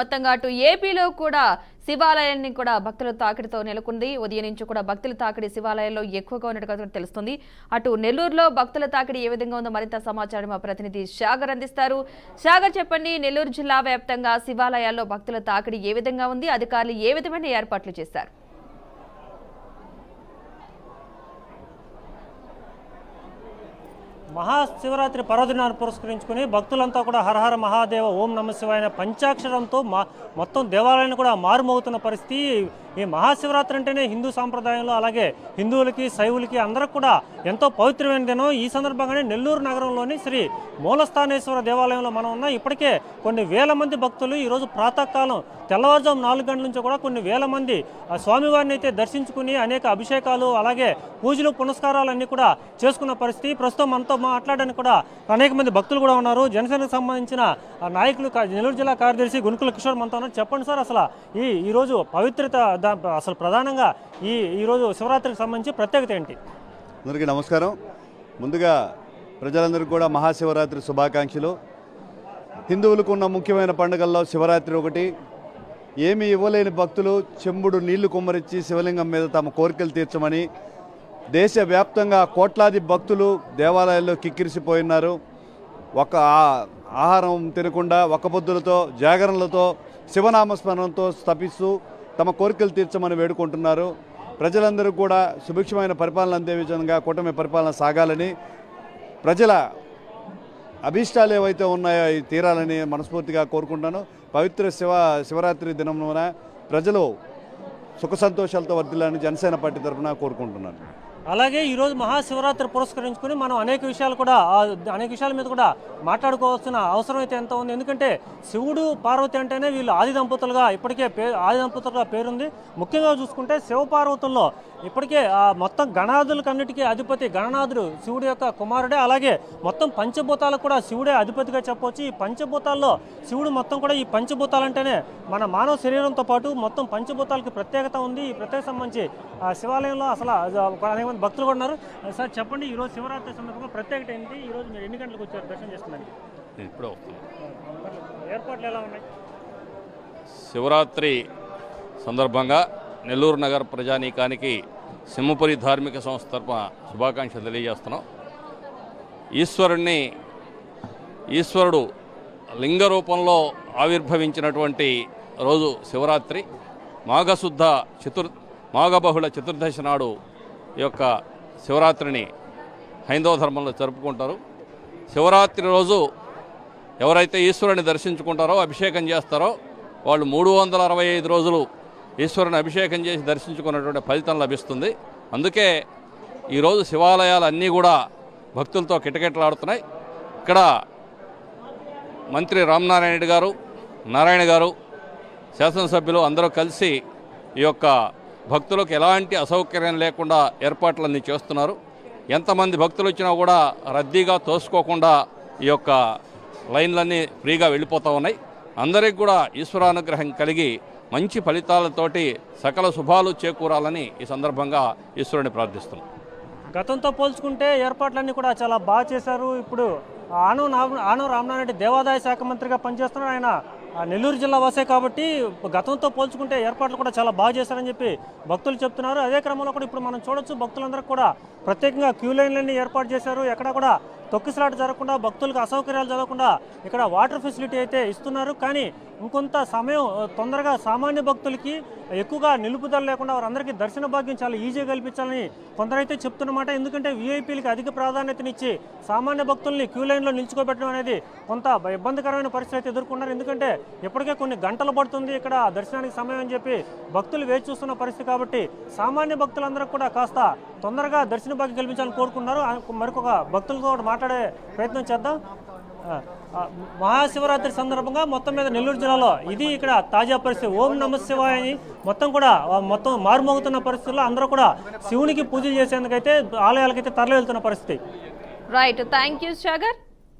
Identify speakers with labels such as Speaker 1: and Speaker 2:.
Speaker 1: మొత్తంగా అటు ఏపీలో కూడా శివాలయాన్ని కూడా భక్తుల తాకిడితో నెలకొంది. ఉదయం నుంచి కూడా భక్తుల తాకిడి శివాలయాల్లో ఎక్కువగా ఉన్నట్టుగా తెలుస్తుంది. అటు నెల్లూరులో భక్తుల తాకిడి ఏ విధంగా ఉందో మరింత సమాచారం మా ప్రతినిధి సాగర్ అందిస్తారు. సాగర్, చెప్పండి, నెల్లూరు జిల్లా వ్యాప్తంగా శివాలయాల్లో భక్తుల తాకిడి ఏ విధంగా ఉంది, అధికారులు ఏ విధమైన ఏర్పాట్లు చేశారు?
Speaker 2: మహాశివరాత్రి పర్వదినాన్ని పురస్కరించుకుని భక్తులంతా కూడా హరహర మహాదేవ ఓం నమ శివాయ పంచాక్షరంతో మొత్తం దేవాలయాన్ని కూడా మారుమోగుతున్న పరిస్థితి. ఈ మహాశివరాత్రి అంటేనే హిందూ సాంప్రదాయంలో అలాగే హిందువులకి శైవులకి అందరికి కూడా ఎంతో పవిత్రమైన దినం. ఈ సందర్భంగానే నెల్లూరు నగరంలోని శ్రీ మూలస్థానేశ్వర దేవాలయంలో మనం ఉన్నాం. ఇప్పటికే కొన్ని వేల మంది భక్తులు ఈరోజు ప్రాతకాలం తెల్లవారుజాము 4 గంటల నుంచి కూడా కొన్ని వేల మంది స్వామివారిని అయితే దర్శించుకుని అనేక అభిషేకాలు అలాగే పూజలు పునస్కారాలన్నీ కూడా చేసుకున్న పరిస్థితి. ప్రస్తుతం మనతో మాట్లాడడానికి కూడా అనేక మంది భక్తులు కూడా ఉన్నారు. జనసేనకు సంబంధించిన నాయకులు నెల్లూరు జిల్లా కార్యదర్శి గునుకుల కిషోర్ మనతో ఉన్నారు. చెప్పండి సార్, అసలు ఈరోజు పవిత్రత అసలు ప్రధానంగా ఈరోజు శివరాత్రికి సంబంధించి ప్రత్యేకత ఏంటి?
Speaker 3: అందరికీ నమస్కారం. ముందుగా ప్రజలందరికీ కూడా మహాశివరాత్రి శుభాకాంక్షలు. హిందువులకు ఉన్న ముఖ్యమైన పండుగల్లో శివరాత్రి ఒకటి. ఏమీ ఇవ్వలేని భక్తులు చెంబుడు నీళ్లు కుమ్మరించి శివలింగం మీద తమ కోరికలు తీర్చమని దేశవ్యాప్తంగా కోట్లాది భక్తులు దేవాలయాల్లో కిక్కిరిసిపోయినారు. ఒక ఆహారం తినకుండా ఒక్కపొద్దులతో జాగరణలతో శివనామస్మరణతో స్తపిస్తూ తమ కోరికలు తీర్చమని వేడుకుంటున్నారు. ప్రజలందరూ కూడా సుభిక్షమైన పరిపాలన అందే విధంగా కూటమి పరిపాలన సాగాలని, ప్రజల అభీష్టాలు ఏవైతే ఉన్నాయో అవి తీరాలని మనస్ఫూర్తిగా కోరుకుంటాను. పవిత్ర శివరాత్రి దినమున ప్రజలు సుఖ సంతోషాలతో వర్ధిల్లాలని జనసేన పార్టీ తరఫున కోరుకుంటున్నాను.
Speaker 2: అలాగే ఈరోజు మహాశివరాత్రి పురస్కరించుకుని మనం అనేక విషయాల మీద కూడా మాట్లాడుకోవాల్సిన అవసరం అయితే ఎంత ఉంది. ఎందుకంటే శివుడు పార్వతి అంటేనే వీళ్ళు ఆది దంపతులుగా ఇప్పటికే ఆది దంపతులుగా పేరుంది. ముఖ్యంగా చూసుకుంటే శివపార్వతుల్లో ఇప్పటికే మొత్తం గణాదులకన్నిటికీ అధిపతి గణనాథుడు శివుడి యొక్క కుమారుడే. అలాగే మొత్తం పంచభూతాలకు కూడా శివుడే అధిపతిగా చెప్పవచ్చు. ఈ పంచభూతాల్లో శివుడు మొత్తం కూడా ఈ పంచభూతాలంటేనే మన మానవ శరీరంతో పాటు మొత్తం పంచభూతాలకి ప్రత్యేకత ఉంది. ఈ ప్రత్యేక సంబంధించి శివాలయంలో అసలు అనేక మంది భక్తులు కూడా ఉన్నారు. సార్ చెప్పండి, ఈరోజు శివరాత్రి సందర్భంగా ప్రత్యేకత ఏంటి? ఈరోజు మీరు ఎన్ని గంటలకు వచ్చారు దర్శనం చేస్తున్నాను?
Speaker 4: ఇప్పుడు
Speaker 2: ఏర్పాట్లు ఎలా ఉన్నాయి?
Speaker 4: శివరాత్రి సందర్భంగా నెల్లూరు నగర ప్రజానీకానికి సింహపురి ధార్మిక సంస్థ తరపున శుభాకాంక్షలు తెలియజేస్తున్నాం. ఈశ్వరుడు లింగ రూపంలో ఆవిర్భవించినటువంటి రోజు శివరాత్రి. మాఘబహుళ చతుర్దశి నాడు ఈ యొక్క శివరాత్రిని హైందవ ధర్మంలో జరుపుకుంటారు. శివరాత్రి రోజు ఎవరైతే ఈశ్వరుని దర్శించుకుంటారో అభిషేకం చేస్తారో వాళ్ళు 365 రోజులు ఈశ్వరుని అభిషేకం చేసి దర్శించుకున్నటువంటి ఫలితం లభిస్తుంది. అందుకే ఈరోజు శివాలయాలు అన్నీ కూడా భక్తులతో కిటకిటలాడుతున్నాయి. ఇక్కడ మంత్రి రామనారాయణ గారు, నారాయణ గారు, శాసనసభ్యులు అందరూ కలిసి ఈ యొక్క భక్తులకు ఎలాంటి అసౌకర్యం లేకుండా ఏర్పాట్లన్నీ చేస్తున్నారు. ఎంతమంది భక్తులు వచ్చినా కూడా రద్దీగా తోసుకోకుండా ఈ యొక్క లైన్లన్నీ ఫ్రీగా వెళ్ళిపోతూ ఉన్నాయి. అందరికి కూడా ఈశ్వరానుగ్రహం కలిగి మంచి ఫలితాలతోటి సకల శుభాలు చేకూరాలని ఈ సందర్భంగా ఈశ్వరుని ప్రార్థిస్తున్నాం.
Speaker 2: గతంతో పోల్చుకుంటే ఏర్పాట్లన్నీ కూడా చాలా బాగా చేశారు. ఇప్పుడు ఆనవ రామనారాయణ దేవాదాయ శాఖ మంత్రిగా పనిచేస్తున్నారు. ఆయన నెల్లూరు జిల్లా వాసే కాబట్టి గతంతో పోల్చుకుంటే ఏర్పాట్లు కూడా చాలా బాగా చేశారని చెప్పి భక్తులు చెప్తున్నారు. అదే క్రమంలో కూడా ఇప్పుడు మనం చూడొచ్చు, భక్తులందరికీ కూడా ప్రత్యేకంగా క్యూ లైన్లన్నీ ఏర్పాటు చేశారు. ఎక్కడ కూడా తొక్కిసలాట జరగకుండా, భక్తులకు అసౌకర్యాలు జరగకుండా ఇక్కడ వాటర్ ఫెసిలిటీ అయితే ఇస్తున్నారు. కానీ ఇంకొంత సమయం తొందరగా సామాన్య భక్తులకి ఎక్కువగా నిలుపుదల లేకుండా వారందరికీ దర్శన భాగ్యం చాలా ఈజీగా కల్పించాలని కొందరైతే చెప్తున్నమాట. ఎందుకంటే వీఐపీలకి అధిక ప్రాధాన్యతనిచ్చి సామాన్య భక్తుల్ని క్యూ లైన్లో నిల్చుకోబెట్టడం అనేది కొంత ఇబ్బందికరమైన పరిస్థితి అయితే ఎదుర్కొన్నారు. ఎందుకంటే ఇప్పటికే కొన్ని గంటలు పడుతుంది ఇక్కడ దర్శనానికి సమయం అని చెప్పి భక్తులు వేచి చూస్తున్న పరిస్థితి. కాబట్టి సామాన్య భక్తులందరూ కూడా కాస్త తొందరగా దర్శన భాగ్యం కల్పించాలని కోరుకున్నారు. మరొక భక్తులతో మాట్లాడే ప్రయత్నం చేద్దాం. మహాశివరాత్రి సందర్భంగా మొత్తం మీద నెల్లూరు జిల్లాలో ఇది ఇక్కడ తాజా పరిస్థితి. ఓం నమ శివాయ అని మొత్తం మారుమోగుతున్న పరిస్థితుల్లో అందరూ కూడా శివునికి పూజలు చేసేందుకైతే ఆలయాలకైతే తరలి వెళ్తున్న పరిస్థితి.
Speaker 1: Right, thank you Sagar.